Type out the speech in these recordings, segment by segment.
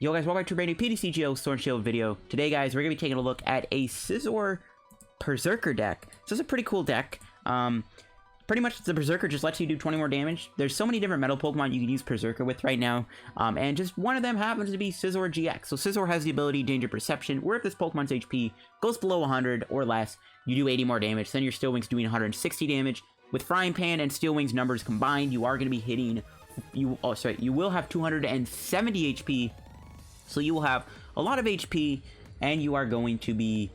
Yo guys, welcome back to a brand new PTCGO Sword and Shield video. Today guys, we're going to be taking a look at a Scyther Perrserker deck. So it's a pretty cool deck. Pretty much the Perrserker just lets you do 20 more damage. There's so many different metal Pokemon you can use Perrserker with right now. And just one of them happens to be Scizor-GX. So Scizor has the ability Danger Perception, where if this Pokemon's HP goes below 100 or less, you do 80 more damage. Then your Steel Wings doing 160 damage. With Frying Pan and Steel Wings numbers combined, you are going to be hitting... you will have 270 HP. So you will have a lot of HP, and you are going to be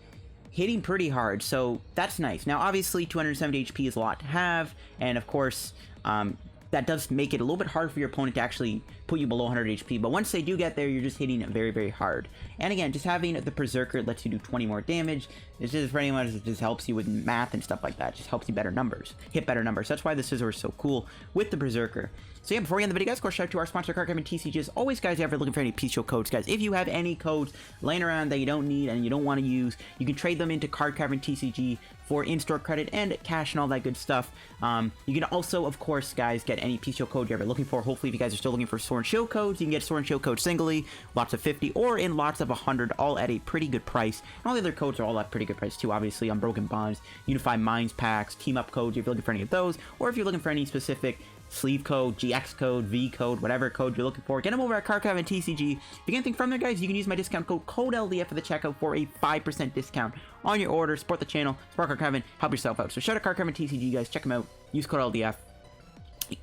hitting pretty hard, so that's nice. Now, obviously, 270 HP is a lot to have, and of course, that does make it a little bit hard for your opponent to actually put you below 100 HP, but once they do get there, you're just hitting very, very hard. And again, just having the Perrserker lets you do 20 more damage. It's just pretty much, it just helps you with math and stuff like that. It just helps you better numbers, hit better numbers. That's why the Scizor is so cool with the Perrserker. So yeah, before we end the video, guys, of course, shout out to our sponsor, Galarian TCG. As always, guys, if you're ever looking for any PTCGO codes, guys, if you have any codes laying around that you don't need and you don't want to use, you can trade them into Galarian TCG for in-store credit and cash and all that good stuff. You can also, of course, guys, get any PTCGO code you're ever looking for. Hopefully, if you guys are still looking for Sword and Shield codes, you can get Sword and Shield codes singly, lots of 50, or in lots of 100, all at a pretty good price. And all the other codes are all at pretty good price, too, obviously. Unbroken Bonds, Unified Minds packs, Team Up codes, if you're looking for any of those, or if you're looking for any specific sleeve code, GX code, V code, whatever code you're looking for, get them over at Galarian TCG. If you get anything from there, guys, you can use my discount code LDF for the checkout for a 5% discount on your order. Support the channel, support Galarian, help yourself out. So shout out Galarian TCG, guys, check them out, use code LDF,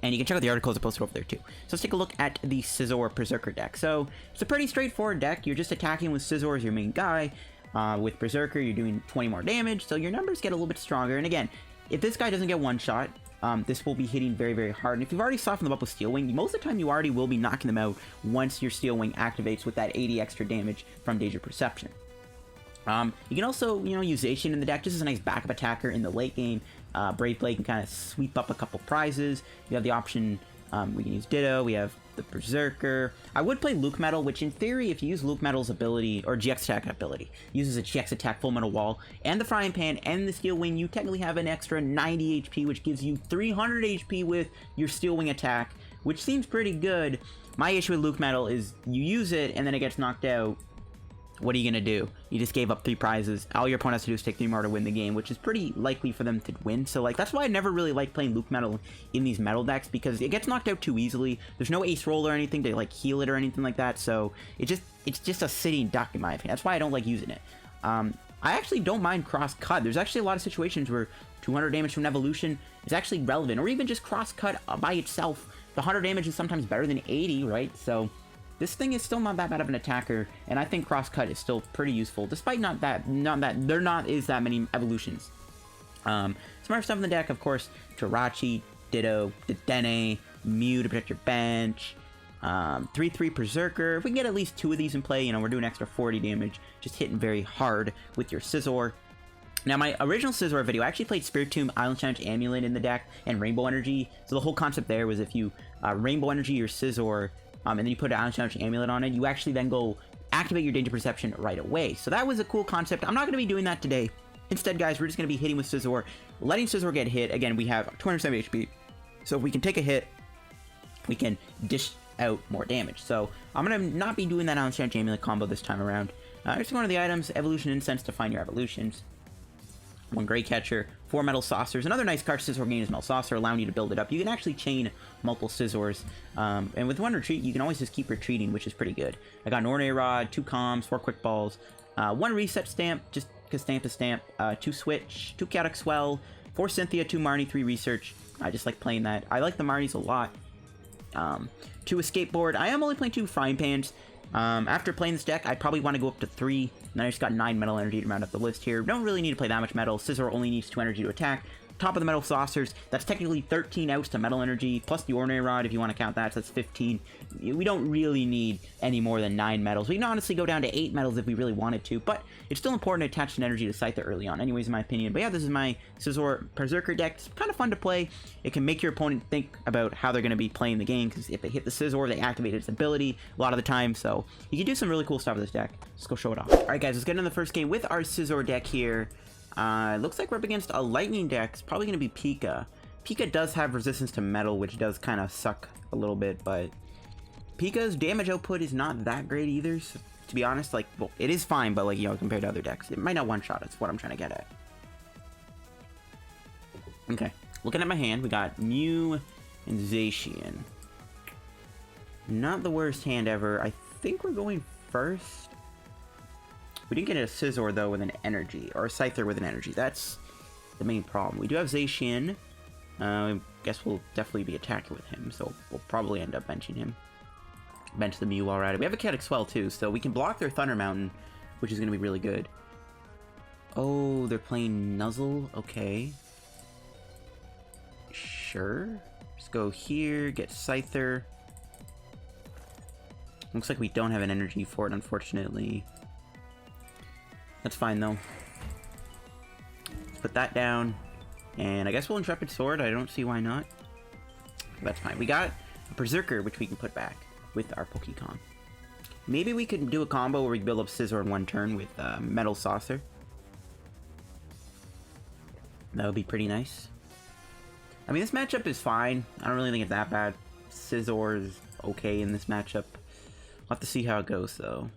and you can check out the articles I posted over there too. So let's take a look at the Scizor Perrserker deck. So it's a pretty straightforward deck. You're just attacking with Scizor as your main guy. With Perrserker, you're doing 20 more damage, so your numbers get a little bit stronger. And again, if this guy doesn't get one shot, this will be hitting very, very hard. And if you've already softened them up with Steel Wing, most of the time you already will be knocking them out once your Steel Wing activates with that 80 extra damage from Danger Perception. You can also, use Zacian in the deck just as a nice backup attacker in the late game. Brave Blade can kind of sweep up a couple prizes. You have the option, we can use Ditto, we have the Perrserker. I would play Luke Metal, which in theory, if you use Luke Metal's ability, or GX attack ability, uses a GX attack Full Metal Wall, and the Frying Pan, and the Steel Wing, you technically have an extra 90 HP, which gives you 300 HP with your Steel Wing attack, which seems pretty good. My issue with Luke Metal is you use it, and then it gets knocked out. What are you going to do? You just gave up 3 prizes. All your opponent has to do is take 3 more to win the game, which is pretty likely for them to win. So, that's why I never really like playing Luke Metal in these metal decks, because it gets knocked out too easily. There's no ace roll or anything to, heal it or anything like that, so it's just a sitting duck, in my opinion. That's why I don't like using it. I actually don't mind Cross Cut. There's actually a lot of situations where 200 damage from an evolution is actually relevant, or even just Cross Cut by itself. The 100 damage is sometimes better than 80, right? So this thing is still not that bad of an attacker, and I think Cross Cut is still pretty useful, despite not that there is that many evolutions. Smart stuff in the deck, of course, Jirachi, Ditto, Dedenne, Mew to protect your bench, 3-3 Perrserker. If we can get at least 2 of these in play, we're doing extra 40 damage, just hitting very hard with your Scizor. Now, my original Scizor video, I actually played Spiritomb, Island Challenge Amulet in the deck, and Rainbow Energy. So the whole concept there was if you Rainbow Energy your Scizor, and then you put an Island Challenge Amulet on it, you actually then go activate your Danger Perception right away. So that was a cool concept. I'm not going to be doing that today. Instead, guys, we're just going to be hitting with Scizor, letting Scizor get hit. Again, we have 270 HP, so if we can take a hit, we can dish out more damage. So I'm going to not be doing that Island Challenge Amulet combo this time around. Just going to the items, Evolution Incense to find your evolutions. 1 Great Catcher, 4 Metal Saucers. Another nice card Scizor gain is Metal Saucer, allowing you to build it up. You can actually chain multiple Scizors, and with 1 retreat, you can always just keep retreating, which is pretty good. I got an Ordinary Rod, 2 Comms, 4 Quick Balls, 1 Reset Stamp, just because Stamp is Stamp, 2 Switch, 2 Chaotic Swell, 4 Cynthia, 2 Marnie, 3 Research. I just like playing that. I like the Marnies a lot. 2 Escape Board. I am only playing 2 Frying Pans. After playing this deck, I probably want to go up to 3, and I just got 9 Metal Energy to round up the list here. Don't really need to play that much Metal. Scizor only needs 2 Energy to attack. Top of the Metal Saucers, that's technically 13 outs to Metal Energy, plus the Ordinary Rod if you want to count that, so that's 15. We don't really need any more than 9 metals. We can honestly go down to 8 metals if we really wanted to, but it's still important to attach an energy to Scyther early on, anyways, in my opinion. But yeah, this is my Scizor Perrserker deck. It's kind of fun to play. It can make your opponent think about how they're going to be playing the game, because if they hit the Scizor, they activate its ability a lot of the time, so you can do some really cool stuff with this deck. Let's go show it off. Alright guys, let's get into the first game with our Scizor deck here. Looks like we're up against a lightning deck. It's probably going to be Pika. Pika does have resistance to metal, which does kind of suck a little bit, but Pika's damage output is not that great either, so, to be honest. Like, well, it is fine, but like, you know, compared to other decks, it might not one-shot. That's what I'm trying to get at. Okay, looking at my hand, we got Mew and Zacian. Not the worst hand ever. I think we're going first. We didn't get a Scizor, though, with an energy, or a Scyther with an energy. That's the main problem. We do have Zacian. I guess we'll definitely be attacking with him, so we'll probably end up benching him. Bench the Mew while we're at it. We have a Chaotic Swell, too, so we can block their Thunder Mountain, which is going to be really good. Oh, they're playing Nuzzle? Okay. Sure. Let's go here, get Scyther. Looks like we don't have an energy for it, unfortunately. That's fine, though. Let's put that down. And I guess we'll Intrepid Sword. I don't see why not. That's fine. We got a Perrserker, which we can put back with our Pokémon. Maybe we could do a combo where we build up Scizor in one turn with Metal Saucer. That would be pretty nice. I mean, this matchup is fine. I don't really think it's that bad. Scizor is okay in this matchup. We'll have to see how it goes, though.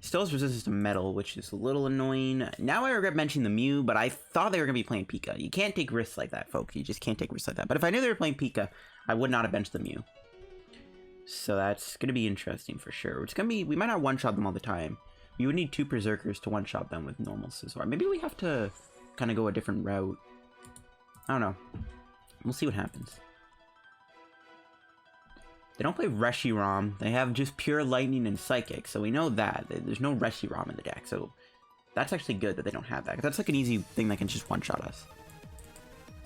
Still has resistance to metal, which is a little annoying. Now I regret mentioning the Mew, but I thought they were going to be playing Pika. You can't take risks like that, folks. You just can't take risks like that. But if I knew they were playing Pika, I would not have benched the Mew. So that's going to be interesting for sure. It's going to be... We might not one-shot them all the time. We would need two Perrserkers to one-shot them with normal Scizor. Maybe we have to kind of go a different route. I don't know. We'll see what happens. They don't play Reshiram. They have just pure Lightning and Psychic, so we know that. There's no Reshiram in the deck, so that's actually good that they don't have that. 'Cause that's like an easy thing that can just one-shot us.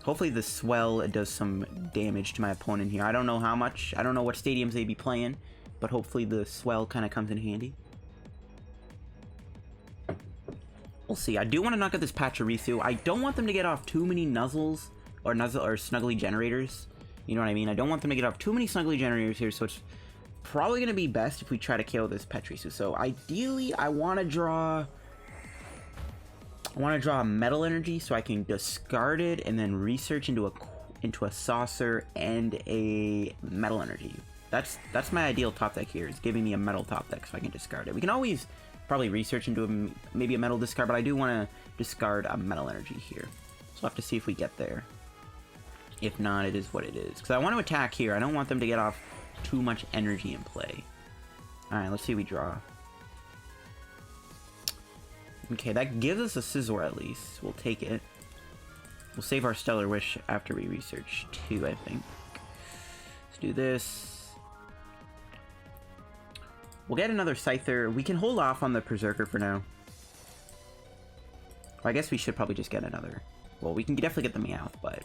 Hopefully the Swell does some damage to my opponent here. I don't know how much. I don't know what stadiums they'd be playing, but hopefully the Swell kind of comes in handy. We'll see. I do want to knock out this Pachirisu. I don't want them to get off too many Nuzzles or Snuggly Generators. You know what I mean? I don't want them to get off too many Snuggly Generators here, so it's probably going to be best if we try to KO this Pachirisu. So ideally, I want to draw a Metal Energy so I can discard it and then research into a Saucer and a Metal Energy. That's my ideal top deck here, is giving me a Metal top deck so I can discard it. We can always probably research into maybe a Metal discard, but I do want to discard a Metal Energy here. So we'll have to see if we get there. If not, it is what it is. Because I want to attack here. I don't want them to get off too much energy in play. Alright, let's see what we draw. Okay, that gives us a Scizor at least. We'll take it. We'll save our Stellar Wish after we research too, I think. Let's do this. We'll get another Scyther. We can hold off on the Perrserker for now. Well, I guess we should probably just get another. Well, we can definitely get the Meowth, but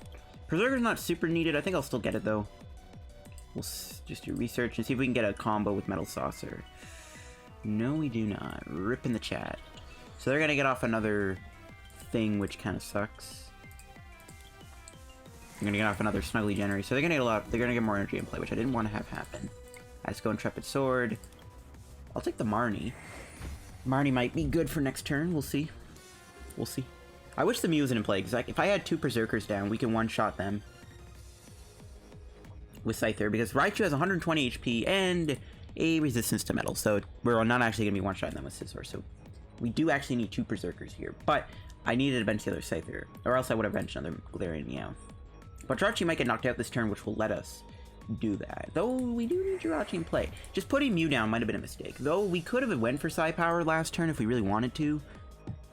Perrserker's not super needed. I think I'll still get it, though. We'll just do research and see if we can get a combo with Metal Saucer. No, we do not. Rip in the chat. So they're gonna get off another thing, which kind of sucks. They're gonna get off another Snuggly Generator. So they're gonna get a lot. They're gonna get more energy in play, which I didn't want to have happen. Let's go Intrepid Sword. I'll take the Marnie. Marnie might be good for next turn. We'll see. We'll see. I wish the Mew wasn't in play, because if I had two Perrserkers down, we can one-shot them with Scyther, because Raichu has 120 HP and a resistance to metal, so we're not actually going to be one-shotting them with Scizor, so we do actually need two Perrserkers here, but I needed to bench the other Scyther, or else I would have benched another Galarian Meowth. But Jirachi might get knocked out this turn, which will let us do that, though we do need Jirachi in play. Just putting Mew down might have been a mistake, though we could have went for Psy Power last turn if we really wanted to.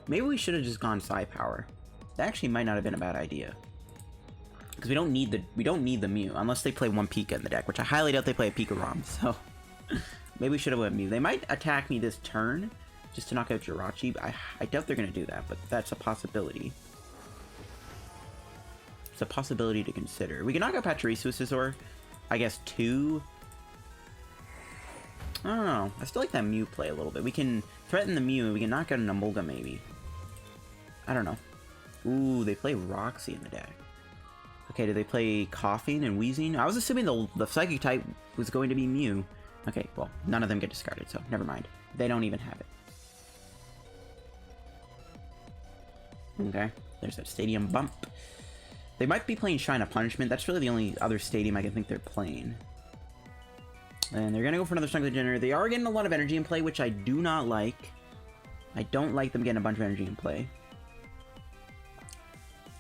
Maybe we should have just gone Psy Power. That actually might not have been a bad idea. Because we don't need the Mew unless they play one Pika in the deck, which I highly doubt they play a Pika ROM, so maybe we should have went Mew. They might attack me this turn just to knock out Jirachi, but I doubt they're gonna do that, but that's a possibility. It's a possibility to consider. We can knock out Pachirisu with Scizor. I guess two. I don't know. I still like that Mew play a little bit. We can threaten the Mew. We can knock out an Emolga maybe. I don't know. Ooh, they play Roxy in the deck. Okay, do they play Coughing and Wheezing? I was assuming the Psychic type was going to be Mew. Okay, well, none of them get discarded, so never mind. They don't even have it. Okay, there's that Stadium Bump. They might be playing Shine of Punishment. That's really the only other stadium I can think they're playing. And they're gonna go for another Snuggle Generator. They are getting a lot of energy in play, which I do not like. I don't like them getting a bunch of energy in play.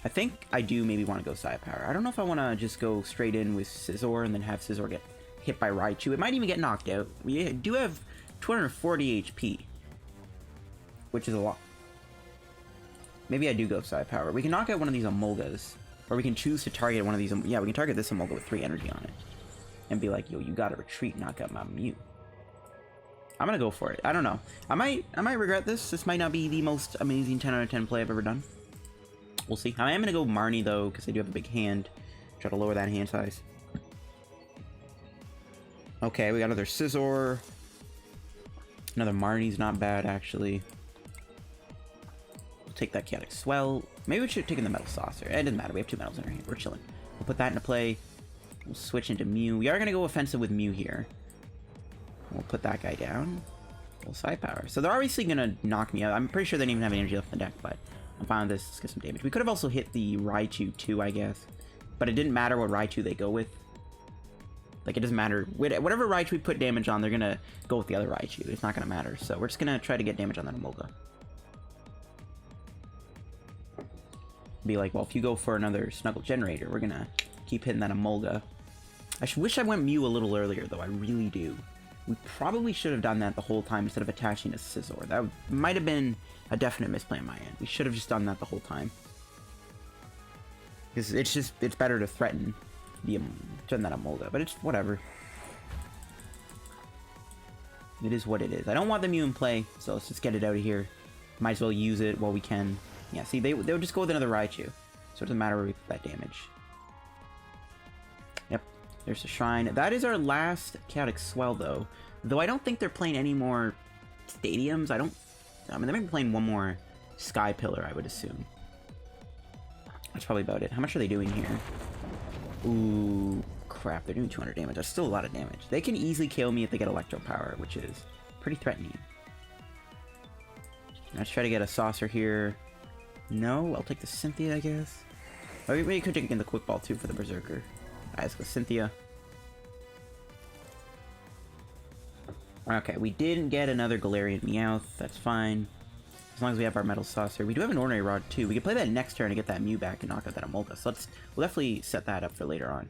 I think I do maybe want to go Side Power. I don't know if I want to just go straight in with Scizor and then have Scizor get hit by Raichu. It might even get knocked out. We do have 240 HP, which is a lot. Maybe I do go Side Power. We can knock out one of these Emolgas, or we can choose to target one of these. Yeah, we can target this Emolga with 3 energy on it. And be like, yo, you gotta retreat, knock out my Mew. I'm gonna go for it. I don't know. I might regret this. This might not be the most amazing 10 out of 10 play I've ever done. We'll see. I am gonna go Marnie though, because I do have a big hand. Try to lower that hand size. Okay, we got another Scizor. Another Marnie's not bad, actually. We'll take that Chaotic Swell. Maybe we should have taken the Metal Saucer. It doesn't matter. We have 2 metals in our hand. We're chilling. We'll put that into play. We'll switch into Mew. We are going to go offensive with Mew here. We'll put that guy down. We'll Side Power. So they're obviously going to knock me out. I'm pretty sure they don't even have any energy left in the deck, but I'm fine with this. Let's get some damage. We could have also hit the Raichu too, I guess. But it didn't matter what Raichu they go with. Like, it doesn't matter. Whatever Raichu we put damage on, they're going to go with the other Raichu. It's not going to matter. So we're just going to try to get damage on that Emolga. Be like, well, if you go for another Snuggle Generator, we're going to keep hitting that Emolga. I wish I went Mew a little earlier, though. I really do. We probably should have done that the whole time instead of attaching to Scizor. That might have been a definite misplay on my end. We should have just done that the whole time. Because it's better to threaten that Emolga, but it's whatever. It is what it is. I don't want the Mew in play, so let's just get it out of here. Might as well use it while we can. Yeah, see, they'll just go with another Raichu, so it doesn't matter where we put that damage. Yep, there's the Shrine. That is our last Chaotic Swell, though. Though I don't think they're playing any more stadiums. I mean, they might be playing one more Sky Pillar, I would assume. That's probably about it. How much are they doing here? Ooh, crap. They're doing 200 damage. That's still a lot of damage. They can easily KO me if they get Electro Power, which is pretty threatening. Let's try to get a Saucer here. No, I'll take the Cynthia, I guess. Or maybe you could take again the Quick Ball, too, for the Berserker. Alright, let's go Cynthia. Okay, we didn't get another Galarian Meowth. That's fine. As long as we have our Metal Saucer. We do have an Ordinary Rod, too. We can play that next turn to get that Mew back and knock out that Emolga. So we'll definitely set that up for later on.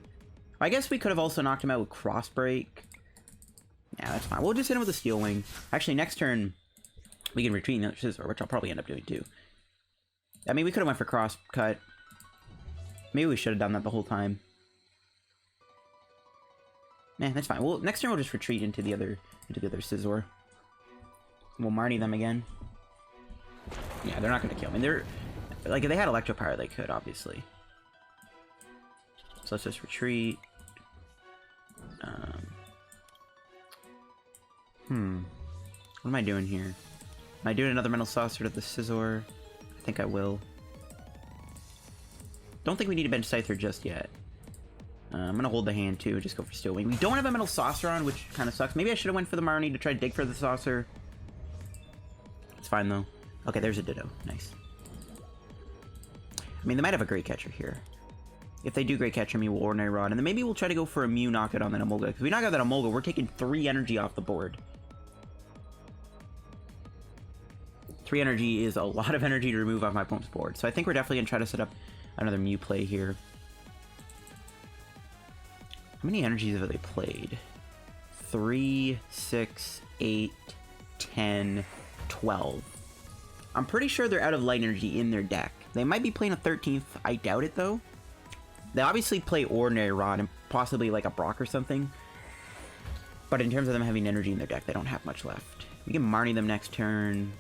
I guess we could have also knocked him out with Cross Break. Yeah, that's fine. We'll just hit him with a Steel Wing. Actually, next turn, we can retreat another Scizor, which I'll probably end up doing, too. I mean, we could have went for Cross Cut. Maybe we should have done that the whole time. Nah, that's fine. Well, next turn we'll just retreat into the other Scizor. We'll Marnie them again. Yeah, they're not gonna kill me. They're like, if they had Electro Power, they could, obviously. So let's just retreat. What am I doing here? Am I doing another Metal Saucer to the Scizor? I think I will. Don't think we need to bench Scyther just yet. I'm gonna hold the hand too, just go for Steel Wing. We don't have a Metal Saucer on, which kind of sucks. Maybe I should have went for the Marnie to try to dig for the Saucer. It's fine though. Okay, there's a Ditto. Nice. I mean, they might have a Great Catcher here. If they do Great Catcher me, we'll Ordinary Rod, and then maybe we'll try to go for a Mew knockout on that Emolga. Because if we knock out that Emolga, we're taking 3 energy off the board. 3 energy is a lot of energy to remove off my opponent's board. So I think we're definitely gonna try to set up another Mew play here. How many energies have they played? 3, 6, 8, 10, 12. I'm pretty sure they're out of light energy in their deck. They might be playing a 13th. I doubt it, though. They obviously play Ordinary Rod and possibly like a Brock or something. But in terms of them having energy in their deck, they don't have much left. We can Marnie them next turn.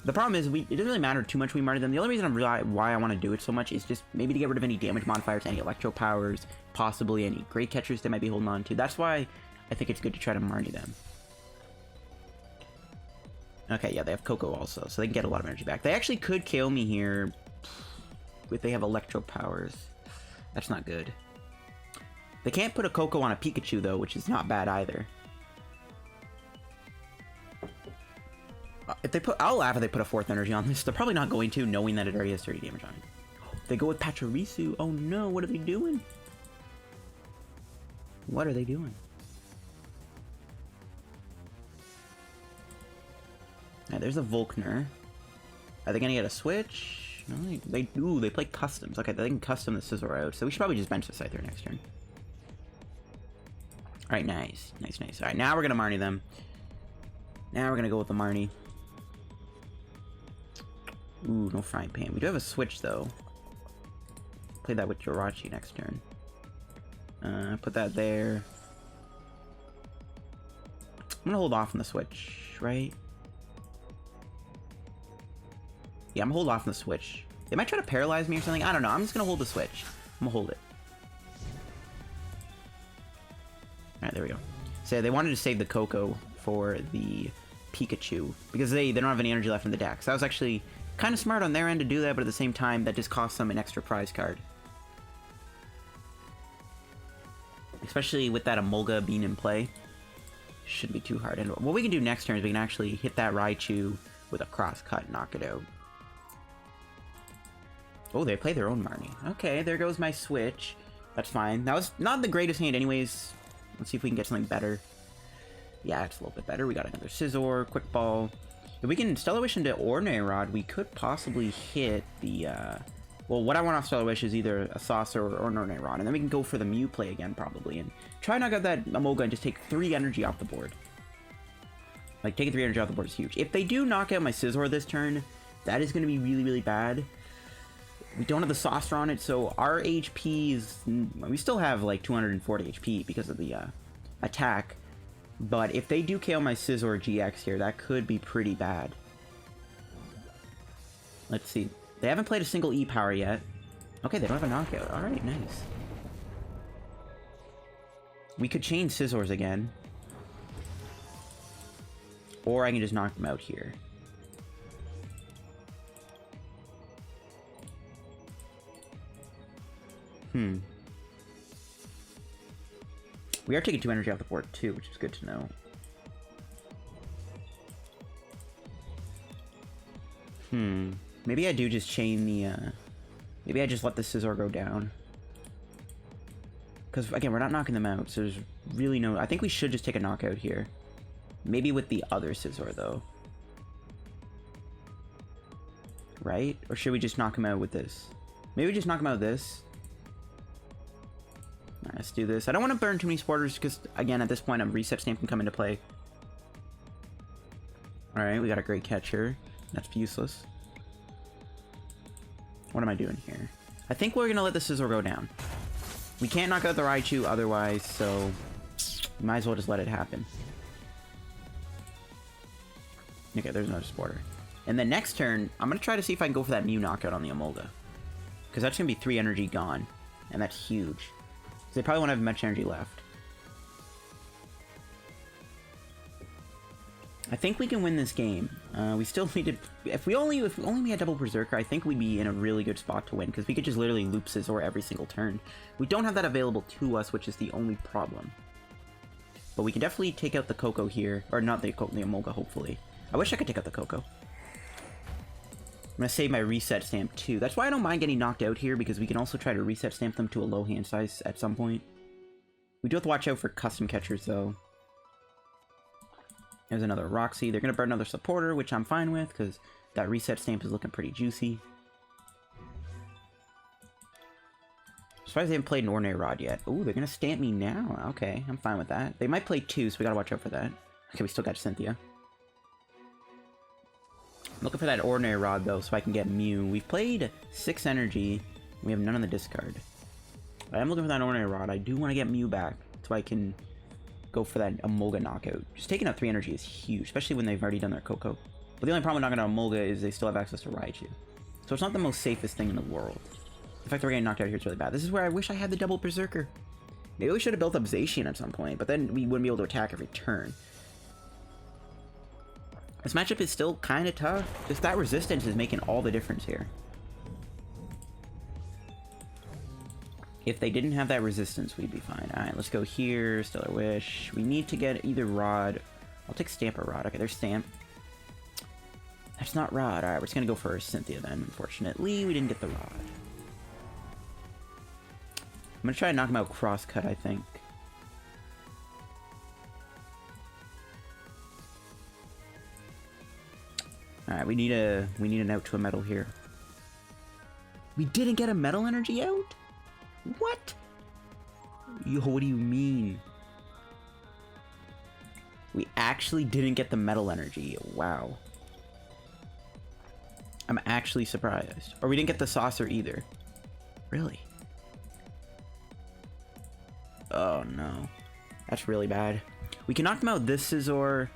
The problem is, it doesn't really matter too much we Marnie them. The only reason why I want to do it so much is just maybe to get rid of any damage modifiers, any Electro Powers, possibly any Great Catchers they might be holding on to. That's why I think it's good to try to Marnie them. Okay, yeah, they have Coco also, so they can get a lot of energy back. They actually could KO me here if they have Electro Powers. That's not good. They can't put a Coco on a Pikachu, though, which is not bad either. If they put, I'll laugh if they put a 4th energy on this. They're probably not going to, knowing that it already has 30 damage on it. They go with Pachirisu. Oh no, what are they doing? What are they doing? Alright, there's a Volkner. Are they gonna get a switch? No, they play customs. Okay, they can custom the Scizor out, so we should probably just bench the Scyther next turn. Alright, nice. Alright, now we're gonna Marnie them. Now we're gonna go with the Marnie. Ooh, no Frying Pan. We do have a switch, though. Play that with Jirachi next turn. Put that there. I'm gonna hold off on the switch, right? Yeah, I'm gonna hold off on the switch. They might try to paralyze me or something. I don't know. I'm just gonna hold the switch. I'm gonna hold it. Alright, there we go. So they wanted to save the Coco for the Pikachu because they don't have any energy left in the deck. So that was actually kind of smart on their end to do that, but at the same time, that just costs them an extra prize card. Especially with that Emolga being in play. Shouldn't be too hard. And what we can do next turn is we can actually hit that Raichu with a cross cut and knock it out. Oh, they play their own Marnie. Okay, there goes my switch. That's fine. That was not the greatest hand anyways. Let's see if we can get something better. Yeah, it's a little bit better. We got another Scizor, Quick Ball. If we can Stellar Wish into Ordinary Rod, we could possibly hit the, well, what I want off Stellar Wish is either a Saucer or an Ordinary Rod, and then we can go for the Mew play again, probably, and try and knock out that Emolga and just take 3 energy off the board. Like, taking 3 energy off the board is huge. If they do knock out my Scizor this turn, that is going to be really, really bad. We don't have the Saucer on it, so our HP is... We still have, like, 240 HP because of the attack. But if they do KO my Scizor-GX here, that could be pretty bad. Let's see. They haven't played a single E-Power yet. Okay, they don't have a knockout. Alright, nice. We could chain Scizors again. Or I can just knock them out here. We are taking 2 energy off the board too, which is good to know. Maybe I do just chain the, maybe I just let the Scizor go down. Because, again, we're not knocking them out, so there's really no... I think we should just take a knockout here. Maybe with the other Scizor, though. Right? Or should we just knock him out with this? Maybe we just knock him out with this. Alright, let's do this. I don't want to burn too many supporters because, again, at this point, a Reset Stamp can come into play. Alright, we got a Great Catcher. That's useless. What am I doing here? I think we're going to let the Scizor go down. We can't knock out the Raichu otherwise, so we might as well just let it happen. Okay, there's another supporter. And then next turn, I'm going to try to see if I can go for that Mew knockout on the Emolga. Because that's going to be 3 energy gone. And that's huge. They probably won't have much energy left. I think we can win this game. We still need to... If we only had double Berserker, I think we'd be in a really good spot to win, because we could just literally loop Scizor every single turn. We don't have that available to us, which is the only problem. But we can definitely take out the Coco here. Or not the Emolga, hopefully. I wish I could take out the Coco. I'm going to save my Reset Stamp too. That's why I don't mind getting knocked out here, because we can also try to Reset Stamp them to a low hand size at some point. We do have to watch out for custom catchers, though. There's another Roxy. They're going to burn another supporter, which I'm fine with, because that Reset Stamp is looking pretty juicy. As far as they haven't played an Ordinary Rod yet. Ooh, they're going to stamp me now. Okay, I'm fine with that. They might play 2, so we got to watch out for that. Okay, we still got Cynthia. I'm looking for that Ordinary Rod, though, so I can get Mew. We've played 6 energy. We have none on the discard. But I'm looking for that Ordinary Rod. I do want to get Mew back, so I can go for that Emolga knockout. Just taking out 3 energy is huge, especially when they've already done their Coco. But the only problem with knocking out Emolga is they still have access to Raichu. So it's not the most safest thing in the world. The fact that we're getting knocked out here is really bad. This is where I wish I had the double Berserker. Maybe we should have built up Zacian at some point, but then we wouldn't be able to attack every turn. This matchup is still kind of tough. Just that resistance is making all the difference here. If they didn't have that resistance, we'd be fine. Alright, let's go here. Stellar Wish. We need to get either Rod. I'll take Stamp or Rod. Okay, there's Stamp. That's not Rod. Alright, we're just going to go for Cynthia then. Unfortunately, we didn't get the Rod. I'm going to try to knock him out cross-cut, I think. Alright, we need an out to a metal here. We didn't get a metal energy out? What? Yo, what do you mean? We actually didn't get the metal energy. Wow. I'm actually surprised. Or we didn't get the saucer either. Really? Oh no. That's really bad. We can knock them out this Scizor.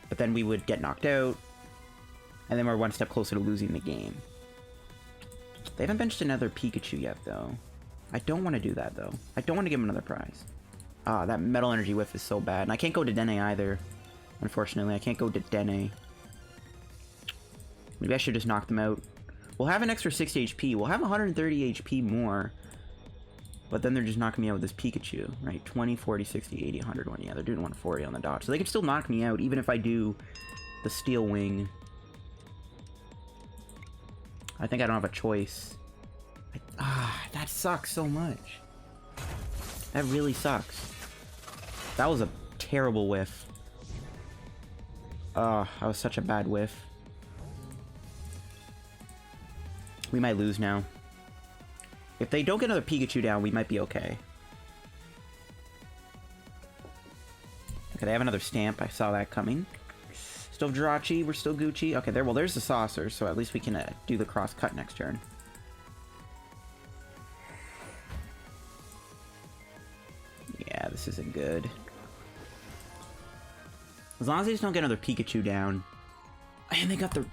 But then we would get knocked out. And then we're one step closer to losing the game. They haven't benched another Pikachu yet, though. I don't want to do that, though. I don't want to give him another prize. Ah, that Metal Energy whiff is so bad. And I can't go Dedenne either. Unfortunately, I can't go Dedenne. Maybe I should just knock them out. We'll have an extra 60 HP. We'll have 130 HP more. But then they're just knocking me out with this Pikachu, right? 20, 40, 60, 80, 101. Yeah, they're doing 140 on the dot. So they can still knock me out, even if I do the Steel Wing. I think I don't have a choice. That sucks so much. That really sucks. That was a terrible whiff. That was such a bad whiff. We might lose now. If they don't get another Pikachu down, we might be okay. Okay, they have another stamp. I saw that coming. Still Jirachi. We're still Gucci. Okay, well, there's the saucer, so at least we can do the cross cut next turn. Yeah, this isn't good. As long as they just don't get another Pikachu down. And they got their...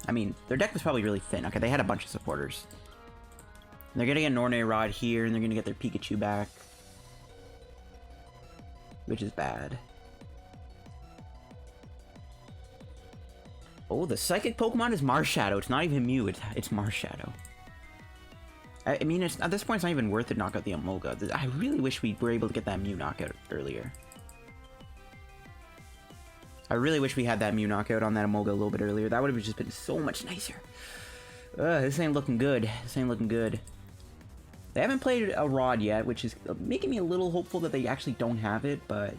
I mean, their deck was probably really thin. Okay, they had a bunch of supporters. They're gonna get an Ordinary Rod here, and they're gonna get their Pikachu back. Which is bad. Oh, the Psychic Pokemon is Marshadow. It's not even Mew, it's Marshadow. I mean, at this point, it's not even worth it to knock out the Emolga. I really wish we were able to get that Mew knockout earlier. I really wish we had that Mew knockout on that Emolga a little bit earlier. That would have just been so much nicer. This ain't looking good. This ain't looking good. They haven't played a Rod yet, which is making me a little hopeful that they actually don't have it, but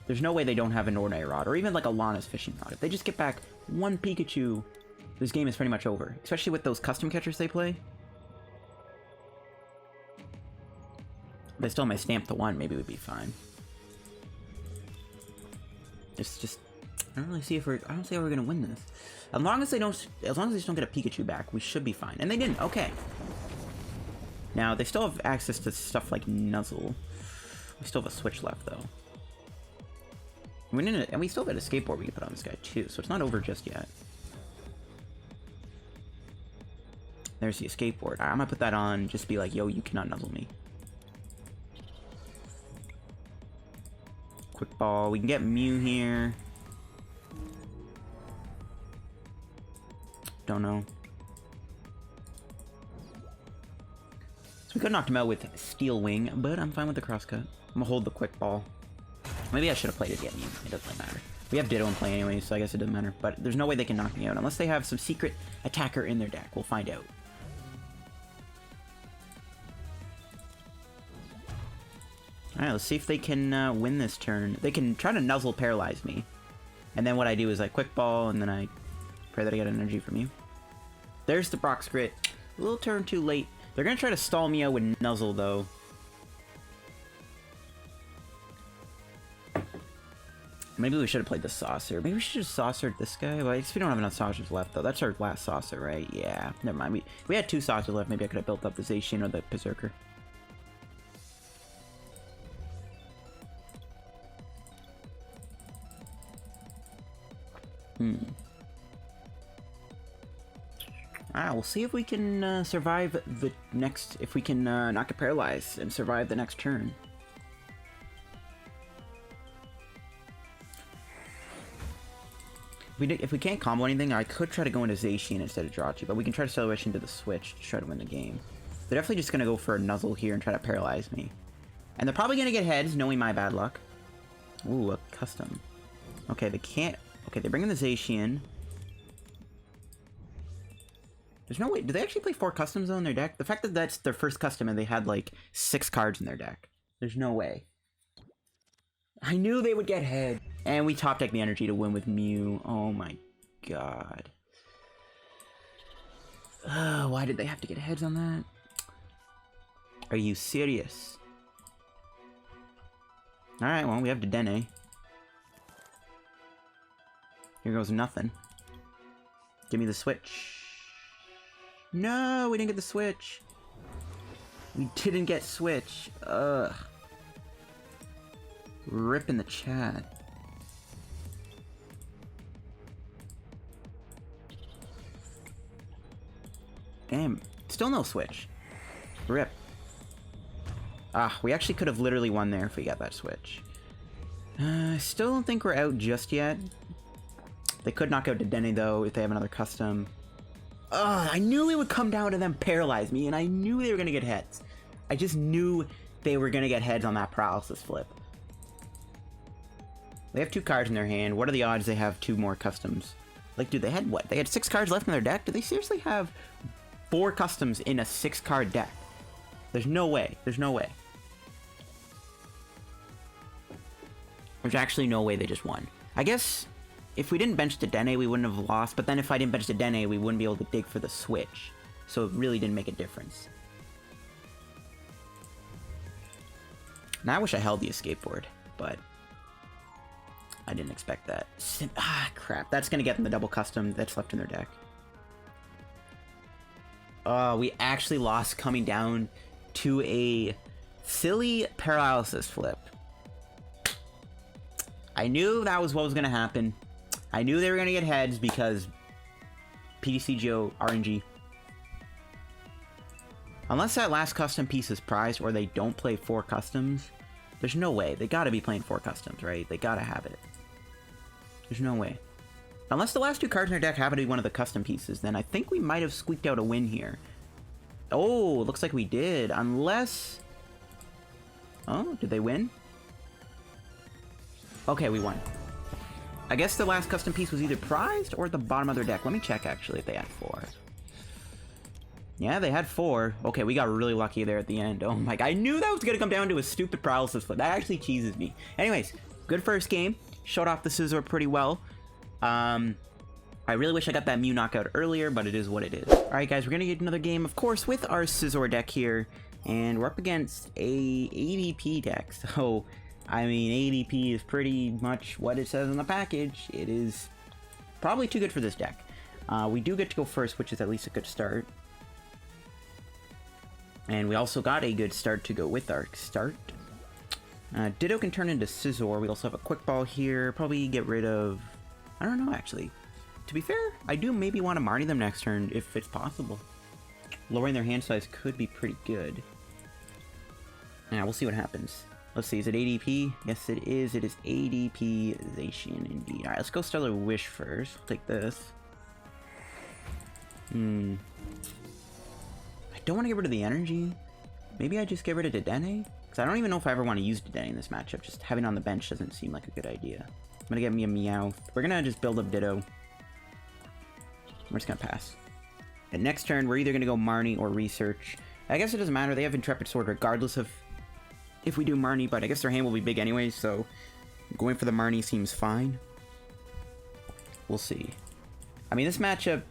there's no way they don't have an Ordinary Rod, or even like a Lana's Fishing Rod. If they just get back one Pikachu, this game is pretty much over. Especially with those custom catchers they play. They still might stamp the one, maybe we'd be fine. Just I don't really see if I don't see how we're gonna win this. As long as they just don't get a Pikachu back, we should be fine. And they didn't. Okay. Now they still have access to stuff like Nuzzle. We still have a switch left though. And we still have a skateboard we can put on this guy too, so it's not over just yet. There's the escape board. I'm gonna put that on, just be like, yo, you cannot nuzzle me. Quick ball. We can get Mew here. Don't know. So we could have knocked him out with Steel Wing, but I'm fine with the crosscut. I'm gonna hold the quick ball. Maybe I should have played it to get Mew. It doesn't really matter. We have Ditto in play anyway, so I guess it doesn't matter. But there's no way they can knock me out unless they have some secret attacker in their deck. We'll find out. Alright, let's see if they can win this turn. They can try to Nuzzle Paralyze me. And then what I do is I quick ball, and then I pray that I get energy from you. There's the Brock's Grit. A little turn too late. They're going to try to stall me out with Nuzzle, though. Maybe we should have played the Saucer. Maybe we should have saucered this guy. Well, I guess we don't have enough saucers left, though. That's our last Saucer, right? Yeah, never mind. We had 2 saucers left. Maybe I could have built up the Zacian or the Perrserker. Alright, we'll see if we can survive the next... If we can not get paralyzed and survive the next turn. If we can't combo anything, I could try to go into Zacian instead of Jirachi, but we can try to celebration into the switch to try to win the game. They're definitely just going to go for a Nuzzle here and try to paralyze me. And they're probably going to get heads, knowing my bad luck. Ooh, a custom. Okay, they can't... Okay, they bring in the Zacian. There's no way... Do they actually play 4 customs though in their deck? The fact that that's their first custom and they had like 6 cards in their deck. There's no way. I knew they would get head. And we top deck the energy to win with Mew. Oh my god. Why did they have to get heads on that? Are you serious? Alright, well, we have Dedenne. Here goes nothing. Give me the switch. No, we didn't get the switch. We didn't get switch. Ugh. Rip in the chat. Damn. Still no switch. Rip. Ah, we actually could have literally won there if we got that switch. I still don't think we're out just yet. They could knock out Dedenne though if they have another custom. I knew it would come down to them paralyze me, and I knew they were gonna get heads. I just knew they were gonna get heads on that paralysis flip. They have 2 cards in their hand. What are the odds they have 2 more customs? Like, dude, they had what? They had 6 cards left in their deck? Do they seriously have 4 customs in a 6-card deck? There's no way. There's no way. There's actually no way they just won. I guess if we didn't bench Dedenne, we wouldn't have lost, but then if I didn't bench Dedenne, we wouldn't be able to dig for the switch. So it really didn't make a difference. Now I wish I held the escape board, but I didn't expect that. Crap. That's going to get them the double custom that's left in their deck. We actually lost coming down to a silly paralysis flip. I knew that was what was going to happen. I knew they were going to get heads because PTCGO RNG. Unless that last custom piece is prized or they don't play 4 customs, there's no way. They gotta be playing 4 customs, right? They gotta have it. There's no way. Unless the last 2 cards in their deck happen to be one of the custom pieces, then I think we might have squeaked out a win here. Oh, looks like we did. Unless... Oh, did they win? Okay, we won. I guess the last custom piece was either prized or at the bottom of their deck. Let me check, actually, if they had 4. Yeah, they had 4. Okay, we got really lucky there at the end. Oh my god, I knew that was gonna come down to a stupid paralysis flip. That actually cheeses me. Anyways, good first game. Showed off the Scizor pretty well. I really wish I got that Mew knockout earlier, but it is what it is. Alright guys, we're gonna get another game, of course, with our Scizor deck here. And we're up against a ADP deck. So, I mean, ADP is pretty much what it says in the package. It is probably too good for this deck. We do get to go first, which is at least a good start. And we also got a good start to go with our start. Ditto can turn into Scizor. We also have a Quick Ball here. Probably get rid of... I don't know, actually. To be fair, I do maybe want to Marnie them next turn, if it's possible. Lowering their hand size could be pretty good. Yeah, we'll see what happens. Let's see, is it ADP? Yes, it is. It is ADP Zacian indeed. Alright, let's go Stellar Wish first. Take this. I don't want to get rid of the energy. Maybe I just get rid of Dedenne? Because I don't even know if I ever want to use Dedenne in this matchup. Just having it on the bench doesn't seem like a good idea. I'm going to get me a Meowth. We're going to just build up Ditto. We're just going to pass. And next turn, we're either going to go Marnie or Research. I guess it doesn't matter. They have Intrepid Sword regardless of if we do Marnie, but I guess their hand will be big anyways, so going for the Marnie seems fine. We'll see. I mean, this matchup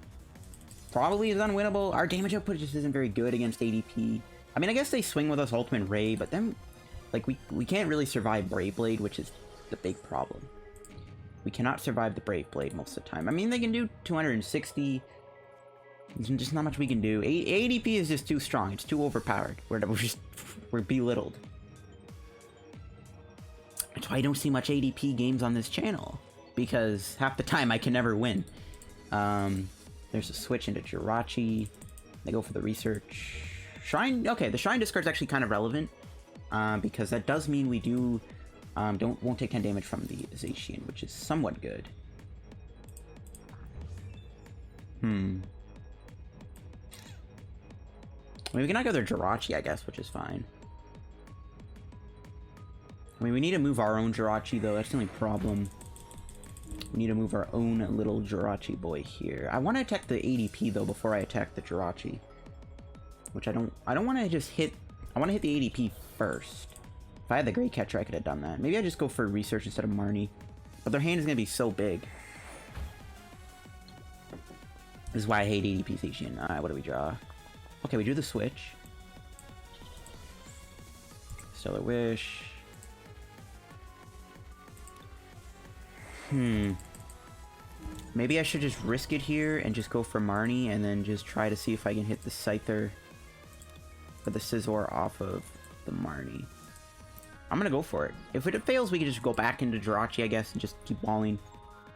probably is unwinnable. Our damage output just isn't very good against ADP. I mean, I guess they swing with us Ultimate Ray, but then, like, we can't really survive Brave Blade, which is the big problem. We cannot survive the Brave Blade most of the time. I mean, they can do 260. There's just not much we can do. ADP is just too strong. It's too overpowered. We're belittled. That's why I don't see much ADP games on this channel, because half the time I can never win. There's a switch into Jirachi. They go for the Research. Shrine, okay, the Shrine discard's actually kind of relevant, because that does mean we do, won't take 10 damage from the Zacian, which is somewhat good. I mean, we can not go their Jirachi, I guess, which is fine. I mean, we need to move our own Jirachi, though. That's the only problem. We need to move our own little Jirachi boy here. I want to attack the ADP, though, before I attack the Jirachi. Which I don't want to just hit... I want to hit the ADP first. If I had the Great Catcher, I could have done that. Maybe I just go for Research instead of Marnie. But their hand is going to be so big. This is why I hate ADP Zacian. Alright, what do we draw? Okay, we do the switch. Stellar Wish. Maybe I should just risk it here and just go for Marnie and then just try to see if I can hit the Scyther or the Scizor off of the Marnie. I'm gonna go for it. If it fails, we can just go back into Jirachi, I guess, and just keep walling.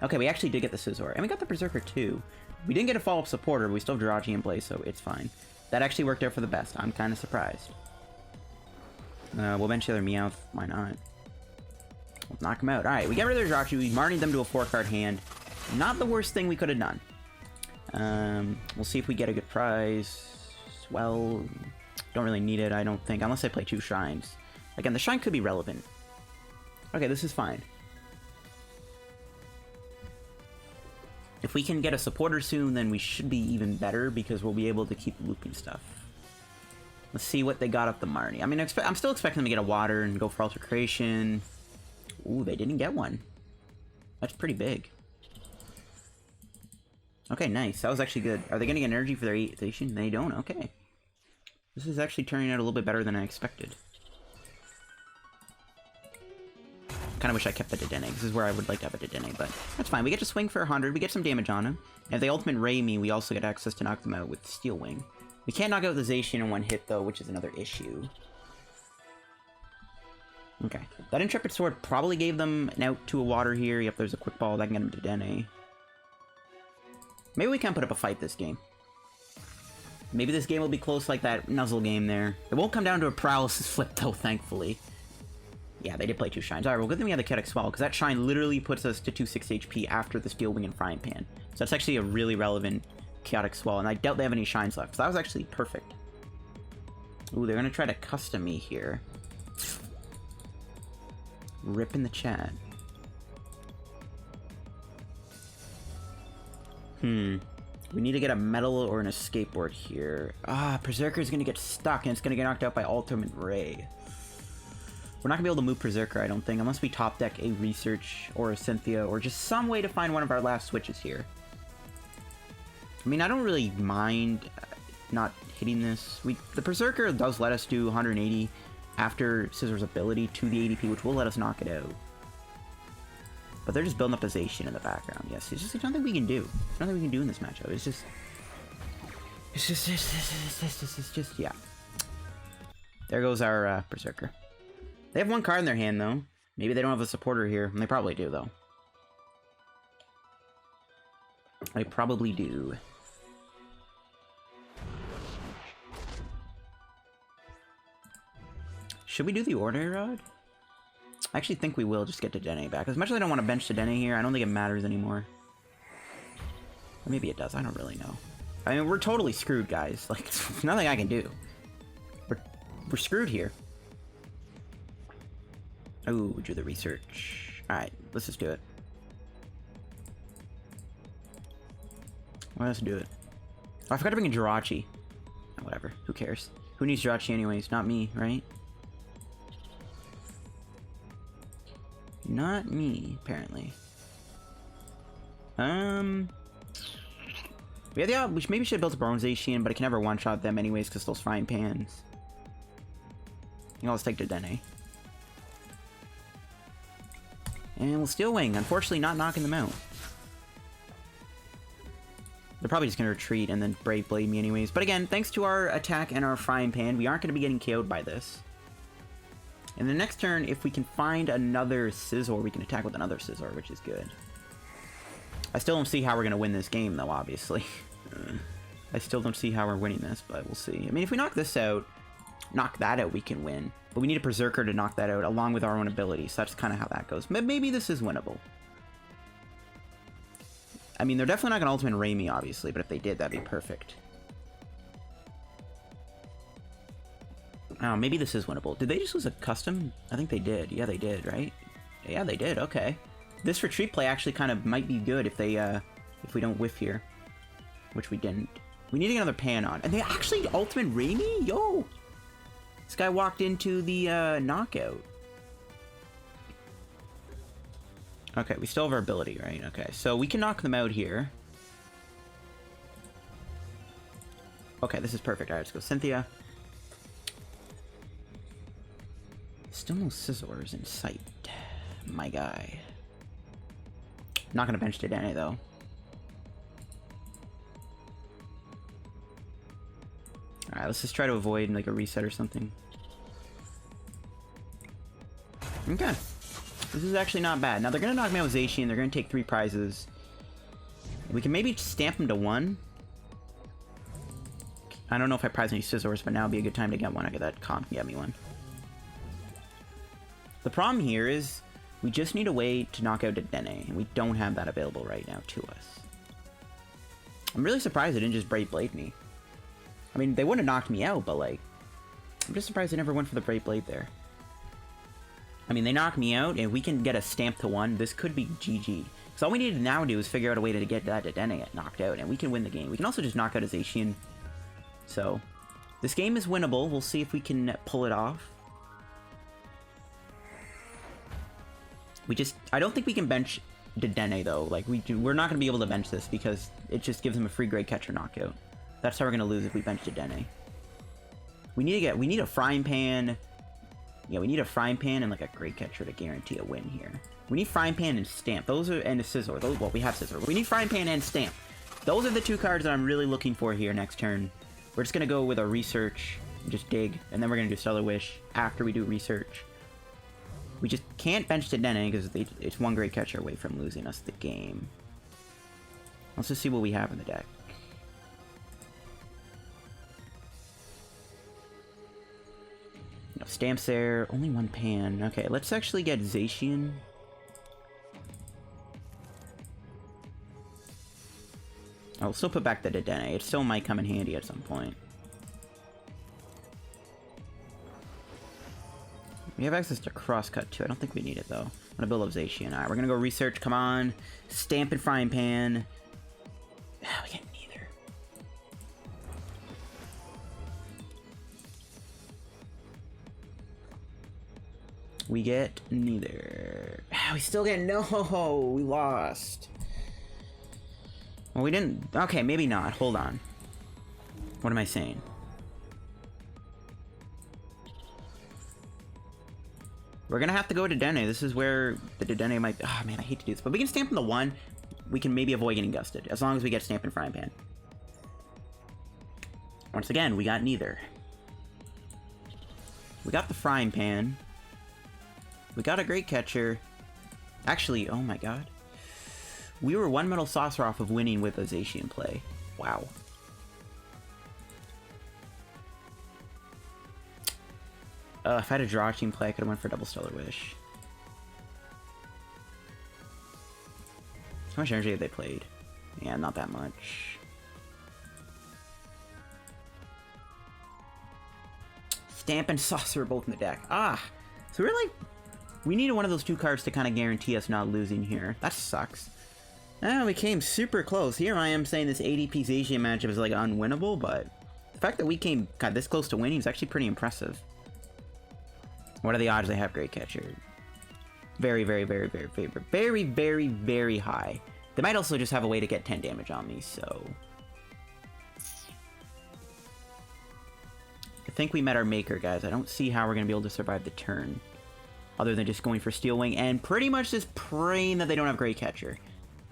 Okay, we actually did get the Scizor. And we got the Perrserker too. We didn't get a follow-up supporter, but we still have Jirachi in place, so it's fine. That actually worked out for the best. I'm kind of surprised. We'll bench the other Meowth. Why not? We'll knock him out. Alright, we get rid of their Jirachi. We Marnied them to a 4-card hand. Not the worst thing we could have done. We'll see if we get a good prize. Well, don't really need it, I don't think. Unless I play 2 Shrines. Again, the Shrine could be relevant. Okay, this is fine. If we can get a supporter soon, then we should be even better because we'll be able to keep looping stuff. Let's see what they got up the Marnie. I mean, I'm still expecting them to get a Water and go for Alter Creation. Ooh, they didn't get one. That's pretty big. Okay, nice. That was actually good. Are they getting energy for their Zacian? They don't. Okay. This is actually turning out a little bit better than I expected. Kind of wish I kept the Dedenne. This is where I would like to have a Dedenne, but that's fine. We get to swing for 100. We get some damage on him. And if they ultimate Ray me, we also get access to knock them out with Steel Wing. We can't knock out the Zacian in one hit, though, which is another issue. Okay. That Intrepid Sword probably gave them an out to a Water here. Yep, there's a Quick Ball. That can get him to Dedenne. Maybe we can put up a fight this game. Maybe this game will be close like that Nuzzle game there. It won't come down to a Paralysis Flip, though, thankfully. Yeah, they did play 2 Shines. Alright, well, good thing we have the Chaotic Swell, because that Shine literally puts us to 260 HP after the Steel Wing and Frying Pan. So that's actually a really relevant Chaotic Swell, and I doubt they have any Shines left. So that was actually perfect. Ooh, they're going to try to custom me here. Rip in the chat. We need to get a Metal or an Escape Board here. Ah, Perrserker is going to get stuck, and it's going to get knocked out by Ultimate Ray. We're not going to be able to move Perrserker, I don't think, unless we top deck a Research or a Cynthia, or just some way to find one of our last switches here. I mean, I don't really mind not hitting this. The Perrserker does let us do 180 after Scizor's ability to the ADP, which will let us knock it out. But they're just building up a Zacian in the background. Yes, it's just nothing we can do. There's nothing we can do in this matchup. It's just, yeah. There goes our Perrserker. They have 1 card in their hand, though. Maybe they don't have a supporter here. They probably do, though. They probably do. Should we do the Ordinary Rod? I actually think we will just get Dedenne back. As much as I don't want to bench Dedenne here, I don't think it matters anymore. Or maybe it does. I don't really know. I mean, we're totally screwed, guys. Like, there's nothing I can do. We're screwed here. Oh, we drew the Research. Alright, let's just do it. Well, let's do it. Oh, I forgot to bring a Jirachi. Oh, whatever. Who cares? Who needs Jirachi anyways? Not me, right? Not me, apparently. We maybe should have built a Bone Zacian, but I can never one-shot them anyways because those Frying Pans. I think I'll just take Dedenne. And we'll Steel Wing. Unfortunately, not knocking them out. They're probably just going to retreat and then Brave Blade me anyways. But again, thanks to our attack and our Frying Pan, we aren't going to be getting KO'd by this. In the next turn, if we can find another Scizor, we can attack with another Scizor, which is good. I still don't see how we're going to win this game, though, obviously. I still don't see how we're winning this, but we'll see. I mean, if we knock this out, knock that out, we can win. But we need a Perrserker to knock that out, along with our own ability, so that's kind of how that goes. Maybe this is winnable. I mean, they're definitely not going to Ultimate Ray me, obviously, but if they did, that'd be perfect. Oh, maybe this is winnable. Did they just lose a custom? I think they did. Yeah, they did, right? Yeah, they did. Okay. This retreat play actually kind of might be good if they, if we don't whiff here. Which we didn't. We need to get another pan on. And they actually Ultimate Ray me? Yo! This guy walked into the, knockout. Okay, we still have our ability, right? Okay, so we can knock them out here. Okay, this is perfect. Alright, let's go Cynthia. Still no Scizors in sight. My guy. Not gonna bench Dedenne, though. Alright, let's just try to avoid, like, a reset or something. Okay. This is actually not bad. Now, they're gonna knock me out with Zacian. They're gonna take 3 prizes. We can maybe stamp them to 1. I don't know if I prize any Scizors, but now would be a good time to get one. I get that comp can get me one. The problem here is we just need a way to knock out Dedenne, and we don't have that available right now to us. I'm really surprised they didn't just Brave Blade me. I mean, they wouldn't have knocked me out, but, like, I'm just surprised they never went for the Brave Blade there. I mean, they knocked me out, and we can get a stamp to 1. This could be GG. So all we need to now do is figure out a way to get that Dedenne knocked out, and we can win the game. We can also just knock out a Zacian. So, this game is winnable. We'll see if we can pull it off. I don't think we can bench Dedenne, though. Like, we're not going to be able to bench this because it just gives him a free Great Catcher knockout. That's how we're going to lose if we bench Dedenne. We need a Frying Pan. Yeah, we need a Frying Pan and, like, a Great Catcher to guarantee a win here. We need Frying Pan and Stamp. And a Scizor. Well, we have Scizor. We need Frying Pan and Stamp. Those are the 2 cards that I'm really looking for here next turn. We're just going to go with a Research, just dig, and then we're going to do Stellar Wish after we do Research. We just can't bench Dedenne because it's 1 Great Catcher away from losing us the game. Let's just see what we have in the deck. No Stamps there, only 1 Pan. Okay, let's actually get Zacian. I'll still put back the Dedenne. It still might come in handy at some point. We have access to Crosscut too. I don't think we need it though. I'm gonna build up Zacian. Alright, we're gonna go Research. Come on. Stamp and Frying Pan. We get neither. We get neither. We still get no. We lost. Well, we didn't... Okay, maybe not. Hold on. What am I saying? We're gonna have to go to Dedenne. This is where the Dedenne might... Oh, man, I hate to do this. But we can stamp him to 1. We can maybe avoid getting gusted. As long as we get Stamp and Frying Pan. Once again, we got neither. We got the Frying Pan. We got a Great Catcher. Actually, oh my god. We were 1 Metal Saucer off of winning with a Zacian play. Wow. If I had a Jirachi play, I could have went for double Stellar Wish. How much energy have they played? Yeah, not that much. Stamp and Saucer are both in the deck. So we're like... We needed one of those 2 cards to kind of guarantee us not losing here. That sucks. We came super close. Here I am saying this ADP Zacian matchup is like unwinnable, but the fact that we got this close to winning is actually pretty impressive. What are the odds they have Great Catcher? Very, very, very, very favorite. Very, very, very high. They might also just have a way to get 10 damage on me, so... I think we met our maker, guys. I don't see how we're going to be able to survive the turn. Other than just going for Steel Wing and pretty much just praying that they don't have Great Catcher.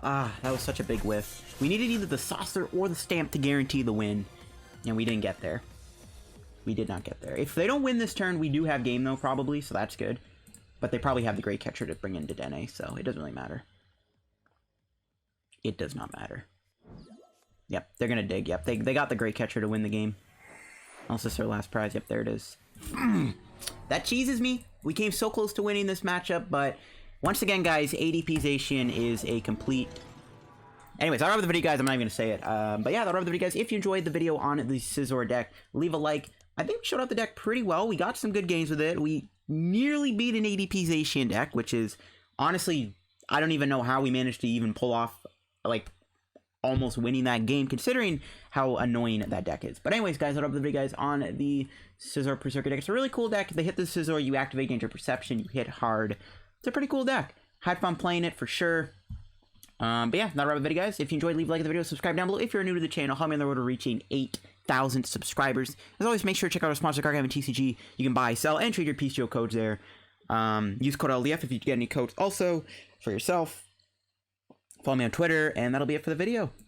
That was such a big whiff. We needed either the Saucer or the Stamp to guarantee the win. And we didn't get there. We did not get there. If they don't win this turn, we do have game though, probably, so that's good. But they probably have the Great Catcher to bring in Dedenne, so it doesn't really matter. It does not matter. Yep, they're gonna dig. Yep, they got the Great Catcher to win the game. Unless this is their last prize. Yep, there it is. That cheeses me. We came so close to winning this matchup, but once again, guys, ADP Zacian is a complete... Anyways, that'll wrap the video, guys. I'm not even going to say it. But yeah, that'll wrap the video, guys. If you enjoyed the video on the Scizor deck, leave a like. I think we showed off the deck pretty well. We got some good games with it. We nearly beat an ADP Zacian deck, which is, honestly, I don't even know how we managed to even pull off, like, almost winning that game, considering how annoying that deck is. But anyways, guys, that'll wrap the video, guys, on the Scyther Perrserker deck. It's a really cool deck. If they hit the Scizor, you activate Danger Perception, you hit hard. It's a pretty cool deck. Had fun playing it for sure. But yeah, not a rabbit video, guys. If you enjoyed, leave a like on the video, subscribe down below. If you're new to the channel, help me on the road to reaching 8,000 subscribers. As always, make sure to check out our sponsor, Card Game and TCG. You can buy, sell, and trade your PTCGO codes there. Use code LDF if you get any codes also for yourself. Follow me on Twitter, and that'll be it for the video.